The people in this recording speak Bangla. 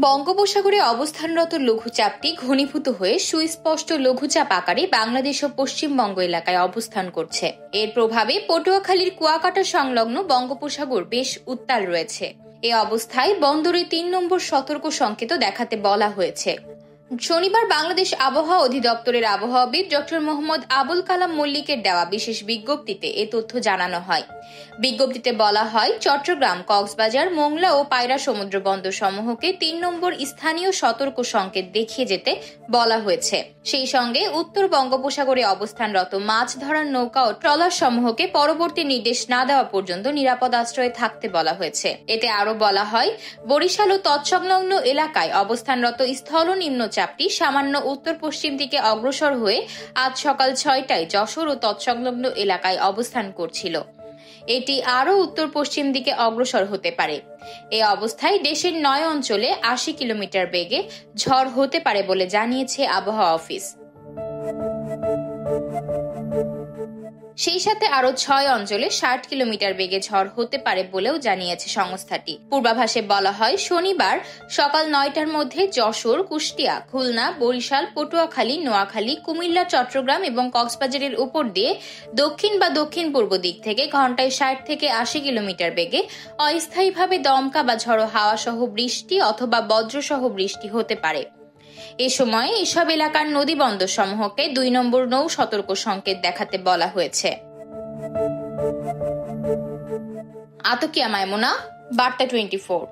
বঙ্গোপসাগরে অবস্থানরত লঘুচাপটি ঘনীভূত হয়ে সুস্পষ্ট লঘুচাপ আকারে বাংলাদেশ ও পশ্চিমবঙ্গ এলাকায় অবস্থান করছে। এর প্রভাবে পটুয়াখালীর কুয়াকাটা সংলগ্ন বঙ্গোপসাগর বেশ উত্তাল রয়েছে। এ অবস্থায় বন্দরে ৩ নম্বর সতর্ক সংকেত দেখাতে বলা হয়েছে। শনিবার বাংলাদেশ আবহাওয়া অধিদপ্তরের আবহাওয়াবিদ ডক্টর মোহাম্মদ আবুল কালাম মল্লিকের দেওয়া বিশেষ বিজ্ঞপ্তিতে এ তথ্য জানানো হয়। বিজ্ঞপ্তিতে বলা হয়, চট্টগ্রাম, কক্সবাজার, মোংলা ও পায়রা সমুদ্র বন্দর সমূহকে ৩ নম্বর স্থানীয় সতর্ক সংকেত দেখিয়ে যেতে বলা হয়েছে। সেই সঙ্গে উত্তর বঙ্গোপসাগরে অবস্থানরত মাছ ধরার নৌকা ও ট্রলার সমূহকে পরবর্তী নির্দেশ না দেওয়া পর্যন্ত নিরাপদ আশ্রয়ে থাকতে বলা হয়েছে। এতে আরও বলা হয়, বরিশাল ও তৎসংলগ্ন এলাকায় অবস্থানরত স্থল নিম্নচাপটি সামান্য উত্তর পশ্চিম দিকে অগ্রসর হয়ে আজ সকাল ৬টায় যশোর ও তৎসংলগ্ন এলাকায় অবস্থান করছিল। এটি আরও উত্তর পশ্চিম দিকে অগ্রসর হতে পারে। এই অবস্থায় দেশের ৯ অঞ্চলে ৮০ কিলোমিটার বেগে ঝড় হতে পারে বলে জানিয়েছে আবহাওয়া অফিস। সেই সাথে আরো ৬ অঞ্চলে ৬০ কিলোমিটার বেগে ঝড় হতে পারে বলেও জানিয়েছে সংস্থাটি। পূর্বাভাসে বলা হয়, শনিবার সকাল ৯টার মধ্যে যশোর, কুষ্টিয়া, খুলনা, বরিশাল, পটুয়াখালী, নোয়াখালী, কুমিল্লা, চট্টগ্রাম এবং কক্সবাজারের উপর দিয়ে দক্ষিণ বা দক্ষিণ পূর্ব দিক থেকে ঘন্টায় ৬০ থেকে ৮০ কিলোমিটার বেগে অস্থায়ীভাবে দমকা বা ঝড়ো হাওয়া সহ বৃষ্টি অথবা বজ্রসহ বৃষ্টি হতে পারে। এ সময় এসব এলাকার নদী বন্দর সমূহকে ২ নম্বর নৌ সতর্ক সংকেত দেখাতে বলা হয়েছে। আতকিয়া মাইমুনা, বার্তা 24।